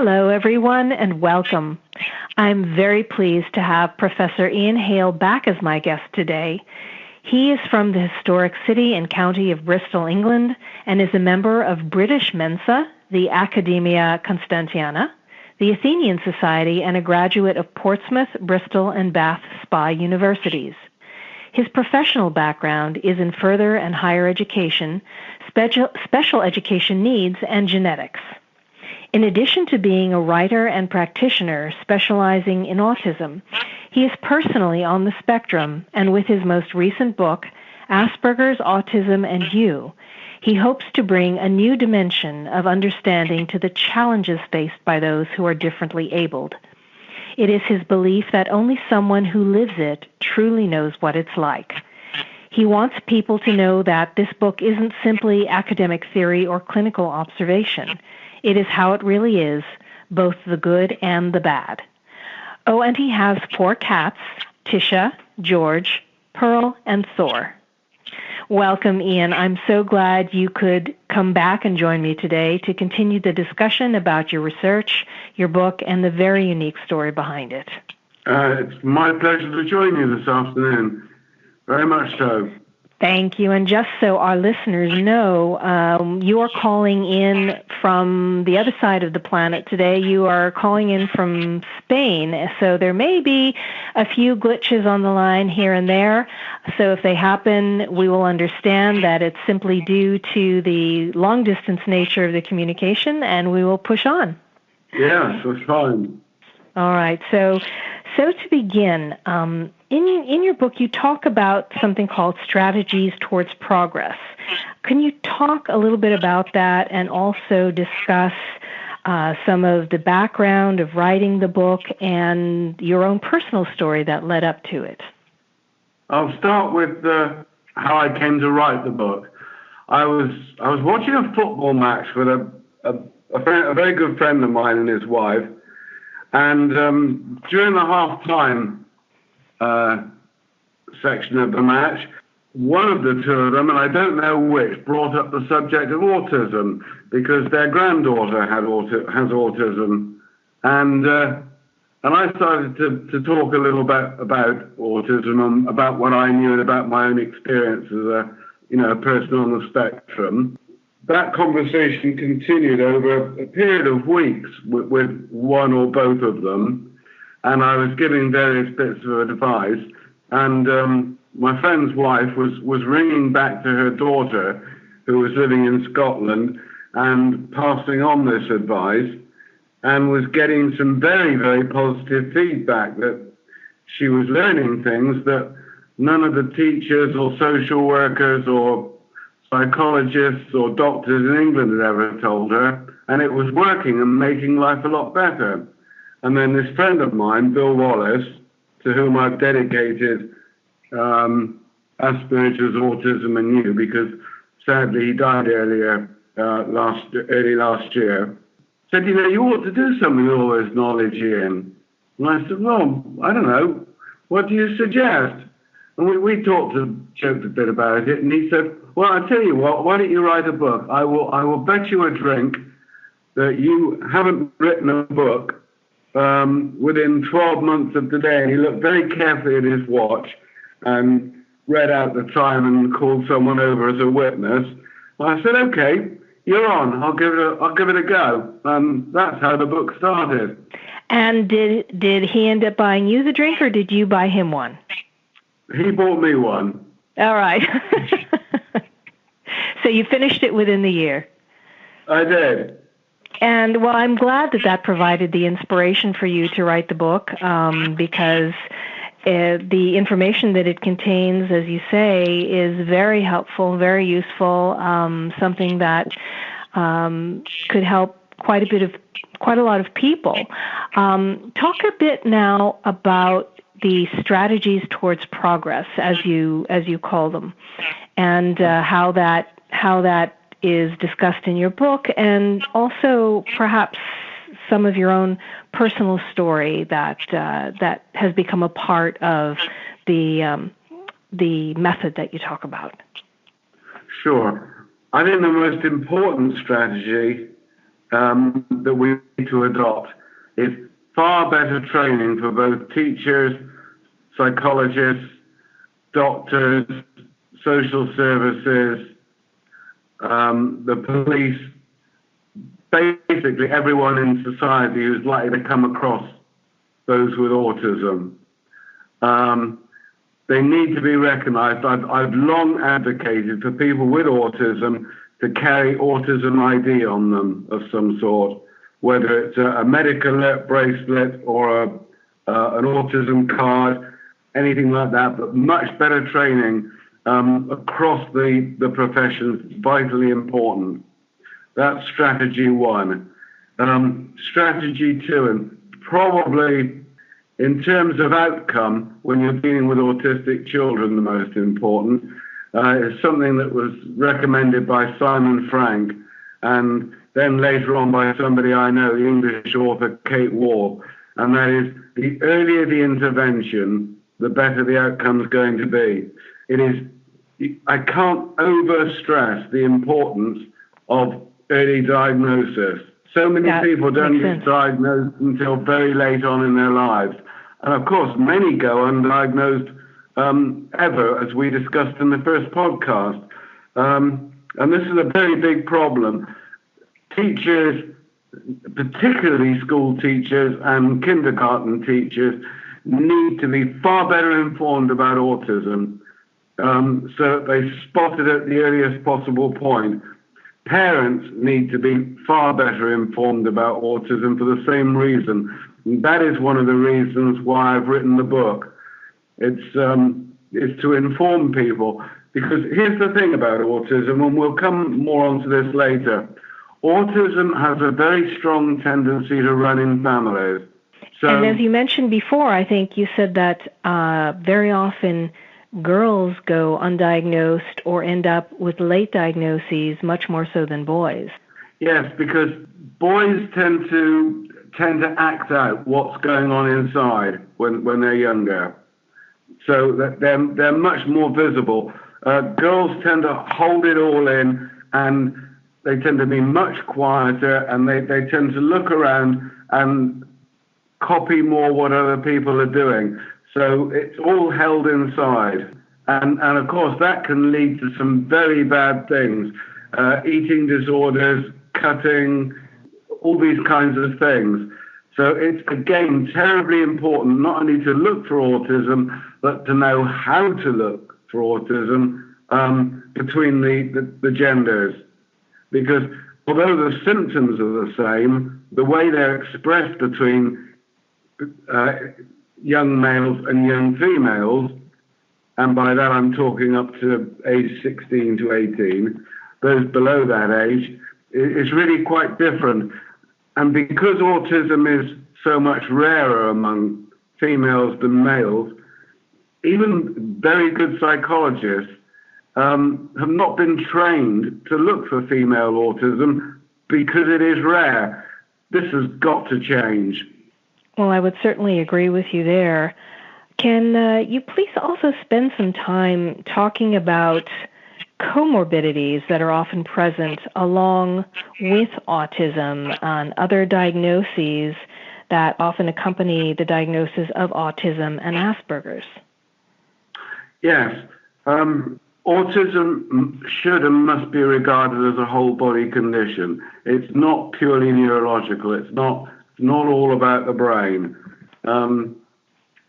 Hello, everyone, and welcome. I'm very pleased to have Professor Ian Hale back as my guest today. He is from the historic city and county of Bristol, England, and is a member of British Mensa, the Academia Constantiana, the Athenian Society, and a graduate of Portsmouth, Bristol, and Bath Spa universities. His professional background is in further and higher education, special education needs, and genetics. In addition to being a writer and practitioner specializing in autism, he is personally on the spectrum, and with his most recent book, Aspergers, Autism and You, he hopes to bring a new dimension of understanding to the challenges faced by those who are differently abled. It is his belief that only someone who lives it truly knows what it's like. He wants people to know that this book isn't simply academic theory or clinical observation. It is how it really is, both the good and the bad. Oh, and he has 4 cats, Tisha, George, Pearl, and Thor. Welcome, Ian. I'm so glad you could come back and join me today to continue the discussion about your research, your book, and the very unique story behind it. It's my pleasure to join you this afternoon. Very much so. Thank you. And just so our listeners know, you are calling in from the other side of the planet today. You are calling in from Spain. So there may be a few glitches on the line here and there. So if they happen, we will understand that it's simply due to the long-distance nature of the communication, and we will push on. Yes, that's fine. All right. So to begin, in your book, you talk about something called strategies towards progress. Can you talk a little bit about that and also discuss some of the background of writing the book and your own personal story that led up to it? I'll start with how I came to write the book. I was watching a football match with a very good friend of mine and his wife. And during the half-time section of the match, one of the two of them, and I don't know which, brought up the subject of autism because their granddaughter has autism. And I started to talk a little bit about autism and about what I knew and about my own experience as a person on the spectrum. That conversation continued over a period of weeks with one or both of them, and I was giving various bits of advice, and my friend's wife was ringing back to her daughter, who was living in Scotland, and passing on this advice, and was getting some very, very positive feedback that she was learning things that none of the teachers or social workers or psychologists or doctors in England had ever told her, and it was working and making life a lot better. And then this friend of mine, Bill Wallace, to whom I've dedicated Aspergers, Autism and You, because sadly he died early last year, said, you ought to do something with all this knowledge, Ian. And I said, well, I don't know. What do you suggest? And we joked a bit about it, and he said, well, I'll tell you what, why don't you write a book? I will bet you a drink that you haven't written a book within 12 months of today. And he looked very carefully at his watch and read out the time and called someone over as a witness. I said, okay, you're on. I'll give it a go. And that's how the book started. And did he end up buying you the drink, or did you buy him one? He bought me one. All right. So you finished it within the year. I did. And, well, I'm glad that provided the inspiration for you to write the book, because the information that it contains, as you say, is very helpful, very useful, something that could help quite a lot of people. Talk a bit now about the strategies towards progress, as you call them, and how that is discussed in your book, and also perhaps some of your own personal story that has become a part of the method that you talk about. Sure. I think the most important strategy that we need to adopt is far better training for both teachers, psychologists, doctors, social services, the police, basically everyone in society who's likely to come across those with autism. They need to be recognised. I've long advocated for people with autism to carry autism ID on them of some sort, whether it's a medical bracelet or an autism card, anything like that, but much better training across the professions is vitally important. That's strategy one. Strategy two, and probably in terms of outcome, when you're dealing with autistic children, the most important, is something that was recommended by Simon Frank, and then later on by somebody I know, the English author Kate Wall, and that is the earlier the intervention, the better the outcome is going to be. I can't overstress the importance of early diagnosis. So many people don't get diagnosed until very late on in their lives. And of course, many go undiagnosed ever, as we discussed in the first podcast. And this is a very big problem. Teachers, particularly school teachers and kindergarten teachers, need to be far better informed about autism so that they spot it at the earliest possible point. Parents need to be far better informed about autism for the same reason. And that is one of the reasons why I've written the book. It's to inform people. Because here's the thing about autism, and we'll come more onto this later. Autism has a very strong tendency to run in families. So, and as you mentioned before, I think you said that very often girls go undiagnosed or end up with late diagnoses much more so than boys. Yes, because boys tend to act out what's going on inside when they're younger. So that they're much more visible. Girls tend to hold it all in, and they tend to be much quieter, and they tend to look around and copy more what other people are doing. So it's all held inside. And of course, that can lead to some very bad things. Eating disorders, cutting, all these kinds of things. So it's, again, terribly important not only to look for autism, but to know how to look for autism between the genders. Because although the symptoms are the same, the way they're expressed between young males and young females, and by that I'm talking up to age 16 to 18, those below that age, is really quite different. And because autism is so much rarer among females than males, even very good psychologists have not been trained to look for female autism because it is rare. This has got to change. Well, I would certainly agree with you there. Can you please also spend some time talking about comorbidities that are often present along with autism and other diagnoses that often accompany the diagnosis of autism and Aspergers? Yes. Autism should and must be regarded as a whole body condition. It's not purely neurological. It's not all about the brain.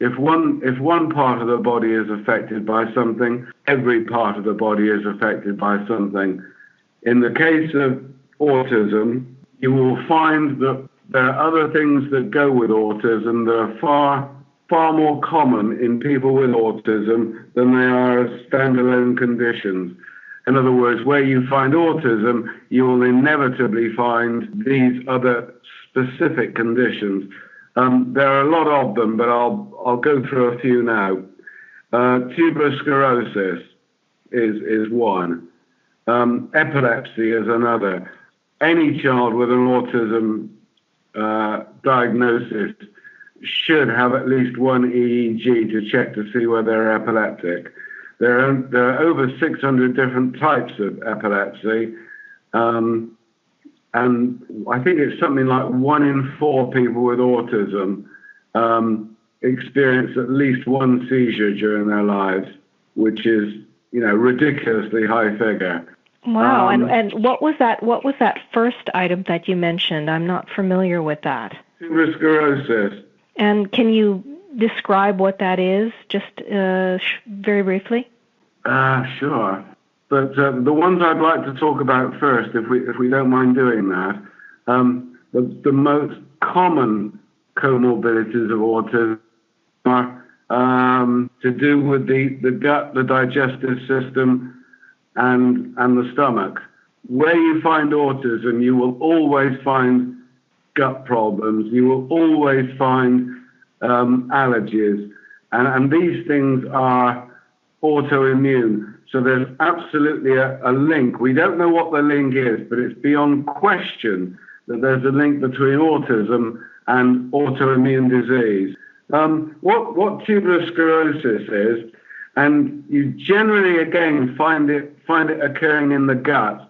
If one part of the body is affected by something, every part of the body is affected by something. In the case of autism, you will find that there are other things that go with autism that are far more common in people with autism than they are as standalone conditions. In other words, where you find autism, you will inevitably find these other specific conditions. There are a lot of them, but I'll go through a few now. Tuberous sclerosis is one. Epilepsy is another. Any child with an autism diagnosis should have at least one EEG to check to see whether they're epileptic. There are over 600 different types of epilepsy. and I think it's something like 1 in 4 people with autism experience at least one seizure during their lives, which is, ridiculously high figure. Wow. And what was that first item that you mentioned? I'm not familiar with that. Tuberous sclerosis. And can you describe what that is, just very briefly? Sure. But the ones I'd like to talk about first, if we don't mind doing that, the most common comorbidities of autism are to do with the gut, the digestive system, and the stomach. Where you find autism, you will always find gut problems. You will always find allergies, and these things are autoimmune. So there's absolutely a link. We don't know what the link is, but it's beyond question that there's a link between autism and autoimmune disease. What tuberous sclerosis is, and you generally again find it occurring in the gut,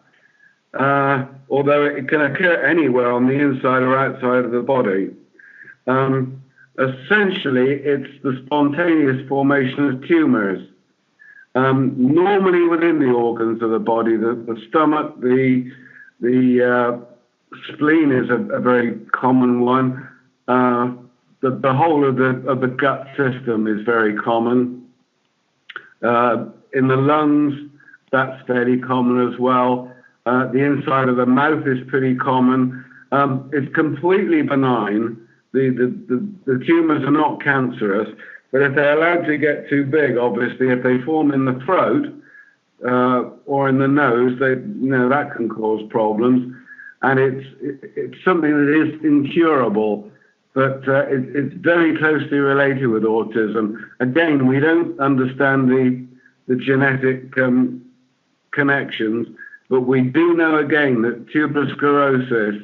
although it can occur anywhere on the inside or outside of the body. Essentially, it's the spontaneous formation of tumors. Normally within the organs of the body, the stomach, the spleen is a very common one. The whole of the gut system is very common. In the lungs, that's fairly common as well. The inside of the mouth is pretty common. It's completely benign. The tumors are not cancerous, but if they're allowed to get too big, obviously, if they form in the throat or in the nose, that can cause problems. And it's something that is incurable, but it's very closely related with autism. Again, we don't understand the genetic connections, but we do know again that tuberous sclerosis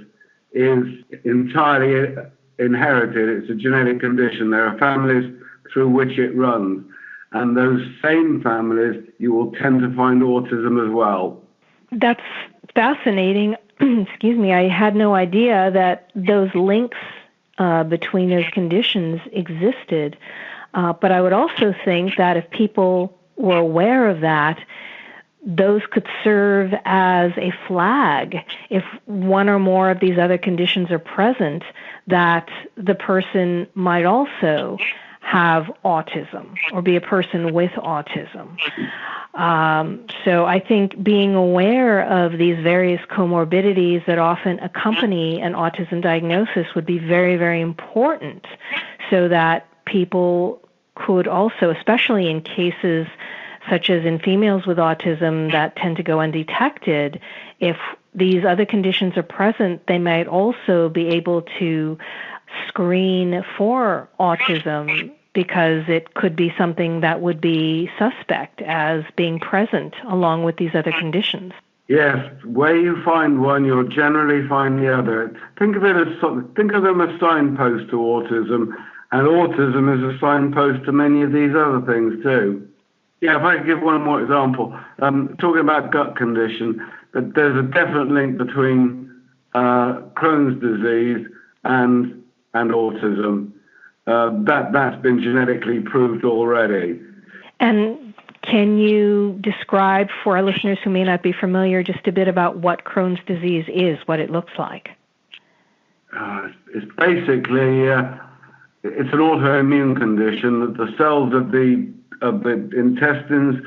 is entirely inherited. It's a genetic condition. There are families through which it runs, and those same families, you will tend to find autism as well. That's fascinating. Excuse me, I had no idea that those links between those conditions existed. But I would also think that if people were aware of that, those could serve as a flag if one or more of these other conditions are present, that the person might also have autism or be a person with autism. So I think being aware of these various comorbidities that often accompany an autism diagnosis would be very, very important, so that people could also, especially in cases such as in females with autism that tend to go undetected, if these other conditions are present, they might also be able to screen for autism, because it could be something that would be suspect as being present along with these other conditions. Yes, where you find one, you'll generally find the other. Think of them as signposts to autism, and autism is a signpost to many of these other things too. Yeah, if I could give one more example, talking about gut condition, but there's a definite link between Crohn's disease and autism. That's been genetically proved already. And can you describe for our listeners who may not be familiar just a bit about what Crohn's disease is, what it looks like? It's basically it's an autoimmune condition that the cells of the intestines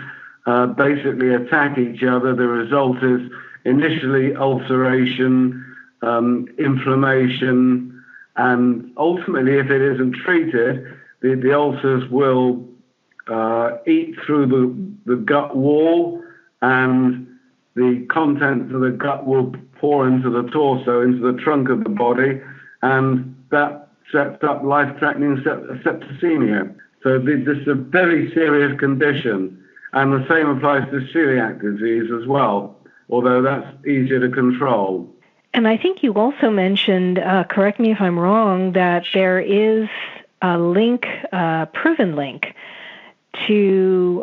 basically attack each other. The result is initially ulceration, inflammation, and ultimately, if it isn't treated, the ulcers will eat through the gut wall, and the contents of the gut will pour into the torso, into the trunk of the body, and that sets up life-threatening septicemia. So this is a very serious condition, and the same applies to celiac disease as well, although that's easier to control. And I think you also mentioned, correct me if I'm wrong, that there is a link, proven link, to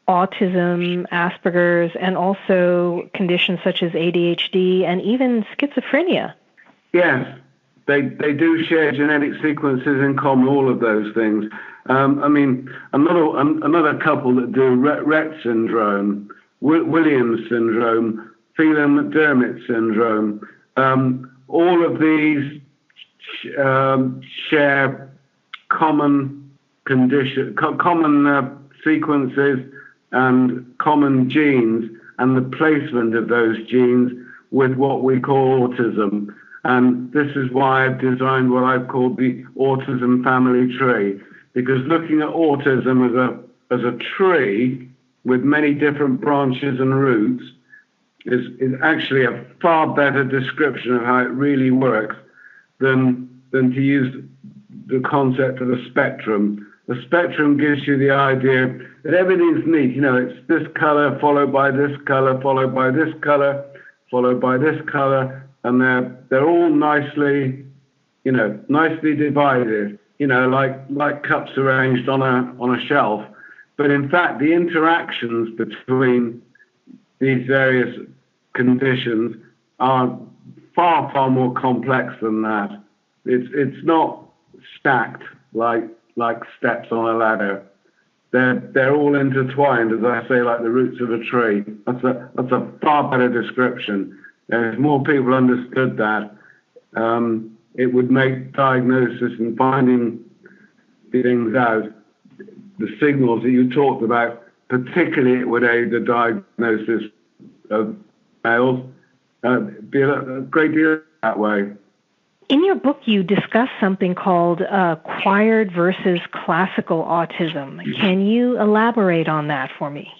autism, Aspergers, and also conditions such as ADHD and even schizophrenia. Yes, they do share genetic sequences in common, all of those things. I mean, another couple that do Rett syndrome, Williams syndrome, Phelan-McDermott syndrome, all of these share common sequences and common genes, and the placement of those genes with what we call autism. And this is why I've designed what I've called the autism family tree, because looking at autism as a tree with many different branches and roots is actually a far better description of how it really works than to use the concept of a spectrum. The spectrum gives you the idea that everything's neat. You know, it's this color followed by this color, followed by this color, followed by this color, and they're all nicely divided. You know, like cups arranged on a shelf. But in fact, the interactions between these various conditions are far, far more complex than that. It's not stacked like steps on a ladder. They're all intertwined, as I say, like the roots of a tree. That's a far better description. And if more people understood that, it would make diagnosis and finding things out, the signals that you talked about, particularly it would aid the diagnosis of males, be a great deal that way. In your book, you discuss something called acquired versus classical autism. Can you elaborate on that for me?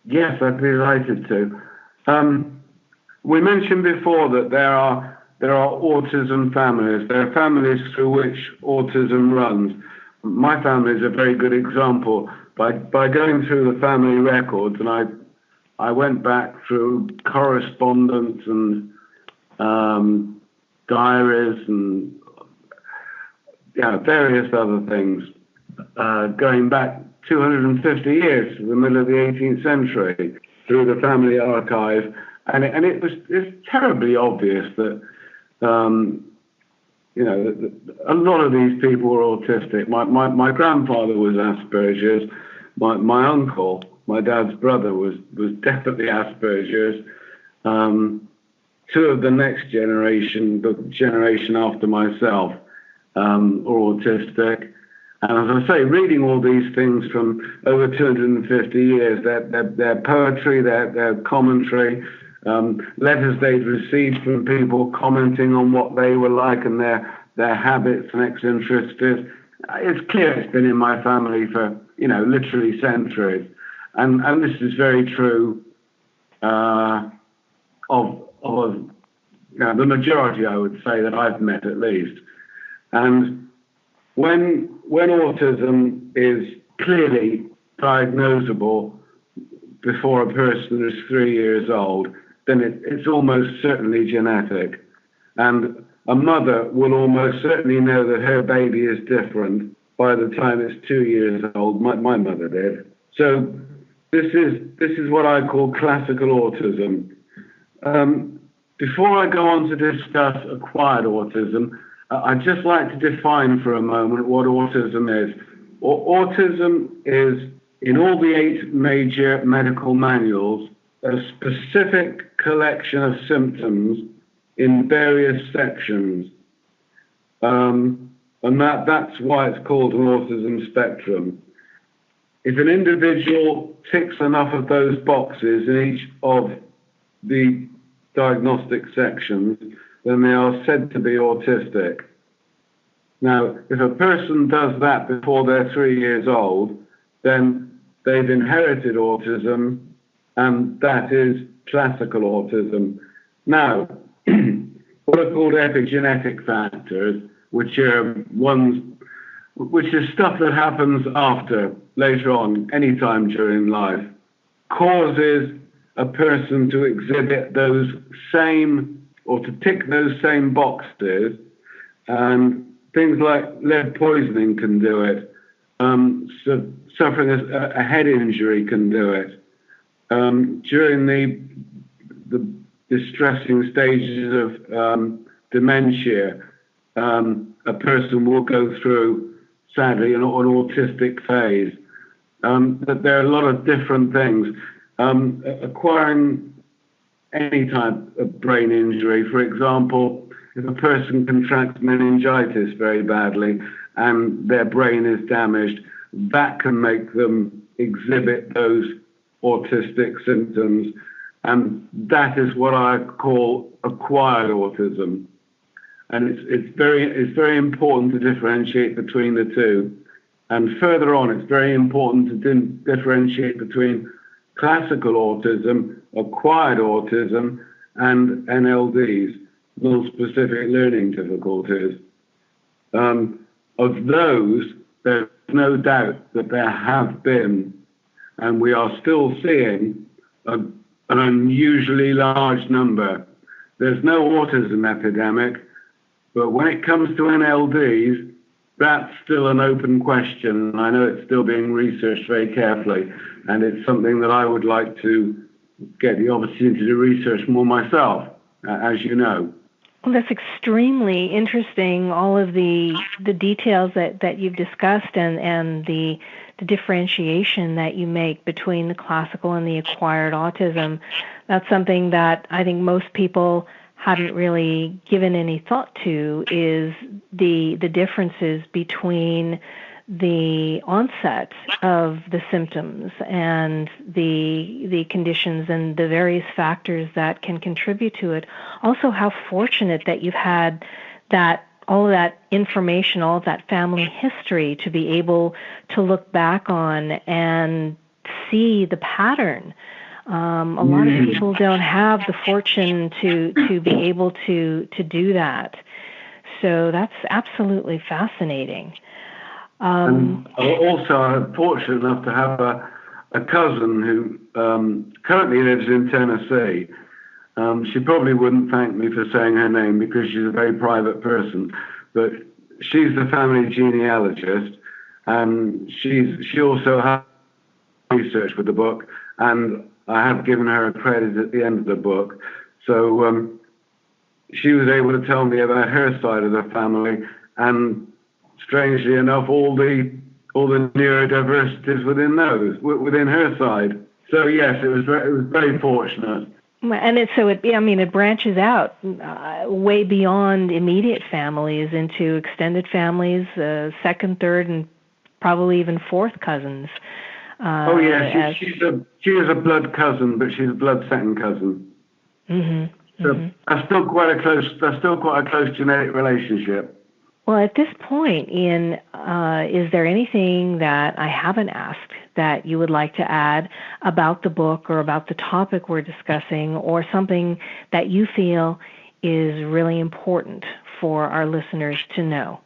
Yes, I'd be delighted to. We mentioned before that there are autism families. There are families through which autism runs. My family is a very good example. By going through the family records, and I went back through correspondence and diaries and various other things, going back 250 years to the middle of the 18th century through the family archive, and it's terribly obvious that a lot of these people were autistic. My grandfather was Asperger's. My uncle, my dad's brother, was definitely Asperger's. Two of the next generation, the generation after myself, are autistic. And as I say, reading all these things from over 250 years, their poetry, their commentary, letters they'd received from people commenting on what they were like and their habits and eccentricities. It's clear it's been in my family for, literally centuries. And this is very true of the majority, I would say, that I've met at least. And when autism is clearly diagnosable before a person is 3 years old, then it's almost certainly genetic. And a mother will almost certainly know that her baby is different by the time it's 2 years old. My mother did. So this is what I call classical autism. Before I go on to discuss acquired autism, I'd just like to define for a moment what autism is. Autism is, in all the 8 major medical manuals, a specific collection of symptoms in various sections. And that's why it's called an autism spectrum. If an individual ticks enough of those boxes in each of the diagnostic sections, then they are said to be autistic. Now, if a person does that before they're 3 years old, then they've inherited autism, and that is classical autism. Now, what are called epigenetic factors, which is stuff that happens later on, any time during life, causes a person to exhibit those same, or to tick those same boxes, and things like lead poisoning can do it. suffering a head injury can do it. During the distressing stages of dementia, a person will go through, sadly, an autistic phase. That there are a lot of different things. Acquiring any type of brain injury, for example, if a person contracts meningitis very badly and their brain is damaged, that can make them exhibit those autistic symptoms, and that is what I call acquired autism. And it's very important to differentiate between the two. And further on, it's very important to differentiate between classical autism, acquired autism, and NLDs, non-specific learning difficulties. Of those, there's no doubt that there have been, and we are still seeing, an unusually large number. There's no autism epidemic, but when it comes to NLDs, that's still an open question. I know it's still being researched very carefully, and it's something that I would like to get the opportunity to research more myself, as you know. Well, that's extremely interesting, all of the details that you've discussed and the differentiation that you make between the classical and the acquired autism. That's something that I think most people haven't really given any thought to, is the differences between the onset of the symptoms and the conditions and the various factors that can contribute to it. Also, how fortunate that you've had that all of that information, all of that family history to be able to look back on and see the pattern. A lot of people don't have the fortune to be able to do that. So that's absolutely fascinating. And also, I'm fortunate enough to have a cousin who currently lives in Tennessee. She probably wouldn't thank me for saying her name because she's a very private person, but she's the family genealogist, and she also has research with the book, and I have given her a credit at the end of the book. So she was able to tell me about her side of the family, and strangely enough, all the neurodiversities within her side. So yes, it was very fortunate. And it branches out way beyond immediate families into extended families, second, third, and probably even fourth cousins. Oh yeah, she is a blood cousin, but she's a blood second cousin. Mm-hmm. So that's still quite a close genetic relationship. Well, at this point, Ian, is there anything that I haven't asked that you would like to add about the book or about the topic we're discussing, or something that you feel is really important for our listeners to know?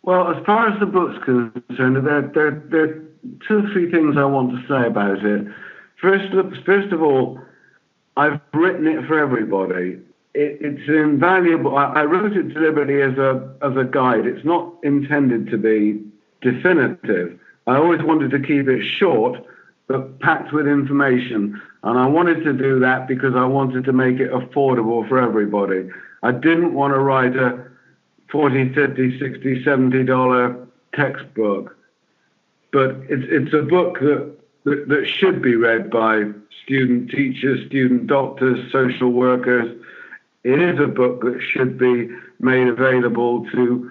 Well, as far as the book's concerned, there are 2 or 3 things I want to say about it. First of all, I've written it for everybody. It's invaluable. I wrote it deliberately as a guide. It's not intended to be definitive. I always wanted to keep it short, but packed with information. And I wanted to do that because I wanted to make it affordable for everybody. I didn't want to write a $40, $50, $60, $70 textbook. But it's a book that should be read by student teachers, student doctors, social workers. It is a book that should be made available to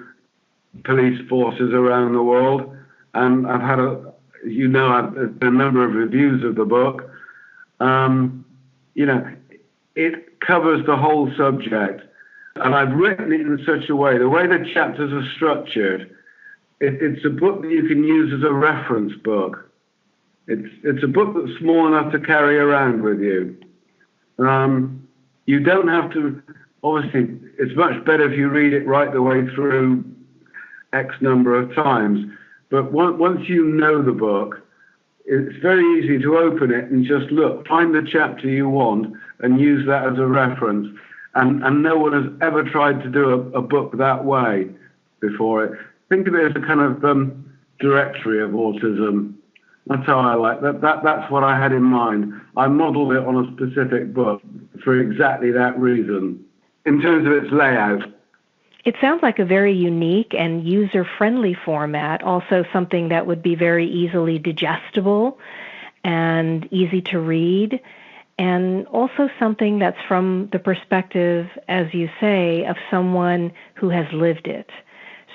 police forces around the world. And I've had a number of reviews of the book. It covers the whole subject. And I've written it in such a way, the way the chapters are structured, it's a book that you can use as a reference book. It's a book that's small enough to carry around with you. You don't have to, obviously, it's much better if you read it right the way through X number of times. But once you know the book, it's very easy to open it and just find the chapter you want and use that as a reference. And no one has ever tried to do a book that way before it. Think of it as a kind of directory of autism. That's how I like that. That's what I had in mind. I modeled it on a specific book for exactly that reason, in terms of its layout. It sounds like a very unique and user-friendly format, also something that would be very easily digestible and easy to read, and also something that's from the perspective, as you say, of someone who has lived it.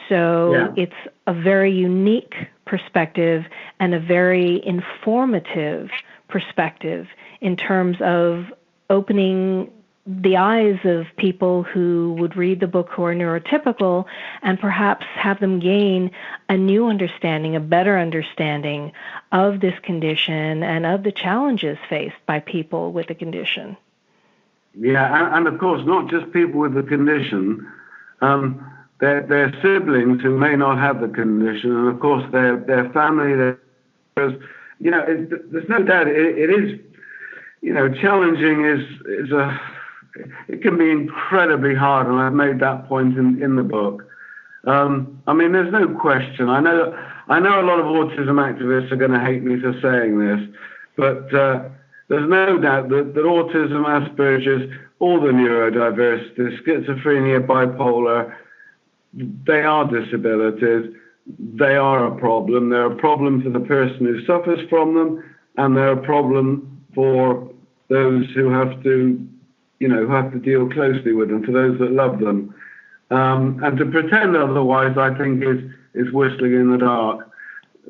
So It's a very unique perspective and a very informative perspective in terms of opening the eyes of people who would read the book who are neurotypical and perhaps have them gain a new understanding, a better understanding of this condition and of the challenges faced by people with the condition. Yeah, and of course, not just people with the condition, their siblings who may not have the condition, and of course their family. There's no doubt it is, challenging it can be incredibly hard, and I've made that point in the book. There's no question. I know a lot of autism activists are going to hate me for saying this, but there's no doubt that autism, Aspergers, all the neurodiversity, schizophrenia, bipolar, they are disabilities. They are a problem. They're a problem for the person who suffers from them, and they're a problem for those who have to deal closely with them, for those that love them. And to pretend otherwise, I think, is whistling in the dark.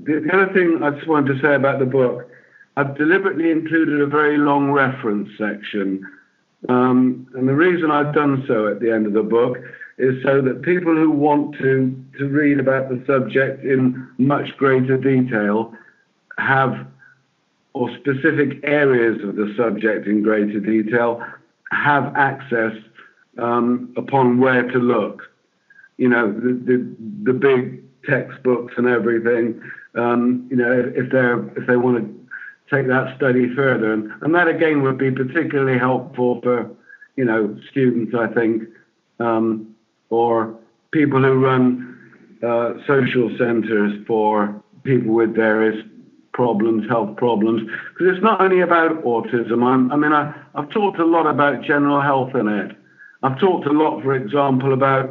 The other thing I just wanted to say about the book, I've deliberately included a very long reference section. And the reason I've done so at the end of the book is so that people who want to read about the subject in much greater detail or specific areas of the subject in greater detail, have access upon where to look. The big textbooks and everything. If they want to take that study further, and that again would be particularly helpful for students, I think, or people who run social centres for people with various problems, health problems, because it's not only about autism. I've talked a lot about general health in it. I've talked a lot, for example, about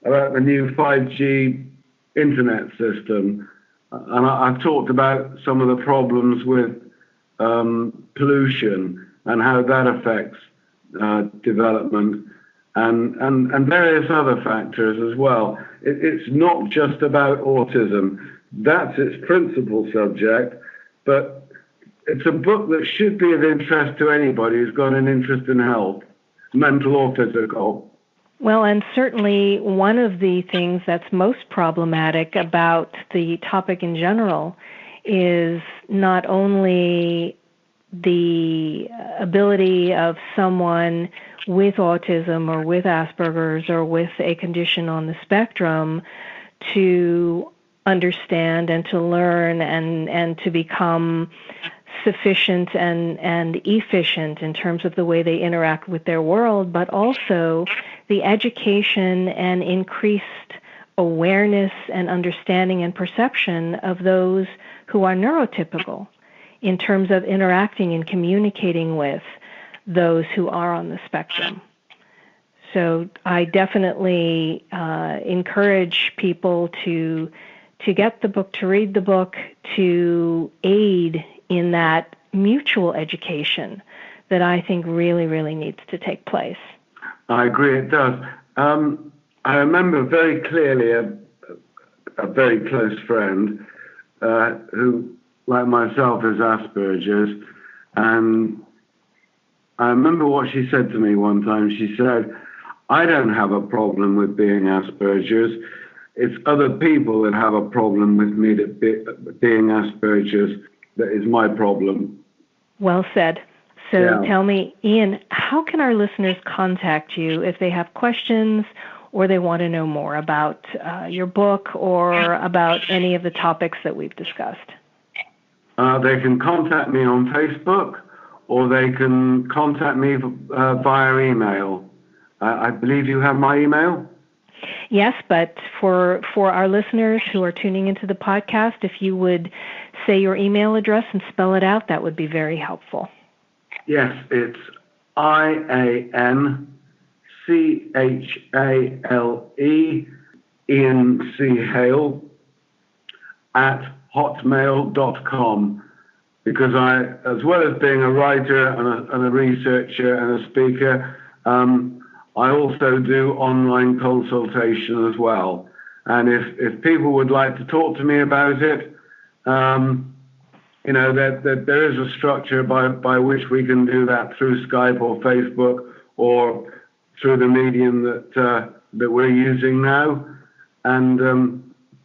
the new 5G internet system, and I've talked about some of the problems with pollution and how that affects development, and various other factors as well. It's not just about autism. That's its principal subject, but it's a book that should be of interest to anybody who's got an interest in health, mental or physical. Well, and certainly one of the things that's most problematic about the topic in general is not only the ability of someone with autism or with Asperger's or with a condition on the spectrum to understand and to learn and to become sufficient and efficient in terms of the way they interact with their world, but also the education and increased awareness and understanding and perception of those who are neurotypical in terms of interacting and communicating with those who are on the spectrum. So I definitely encourage people to get the book, to read the book, to aid in that mutual education that I think really, really needs to take place. I agree, it does. I remember very clearly a very close friend who, like myself, is Asperger's, and I remember what she said to me one time. She said, "I don't have a problem with being Asperger's. It's other people that have a problem with me being Asperger's that is my problem." Well said. So Tell me, Ian, how can our listeners contact you if they have questions or they want to know more about your book or about any of the topics that we've discussed? They can contact me on Facebook, or they can contact me via email. I believe you have my email? Yes, but for our listeners who are tuning into the podcast, if you would say your email address and spell it out, that would be very helpful. Yes, it's IANCHALE, Ian C. Hale, at hotmail.com. Because I, as well as being a writer and a researcher and a speaker, I also do online consultation as well. And if people would like to talk to me about it, that there is a structure by which we can do that through Skype or Facebook or through the medium that we're using now. And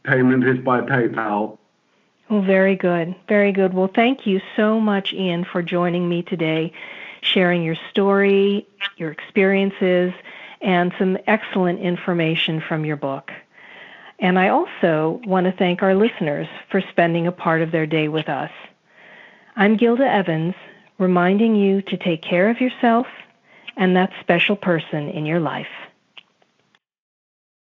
payment is by PayPal. Oh, very good. Very good. Well, thank you so much, Ian, for joining me today, sharing your story, your experiences, and some excellent information from your book. And I also want to thank our listeners for spending a part of their day with us. I'm Gilda Evans, reminding you to take care of yourself and that special person in your life.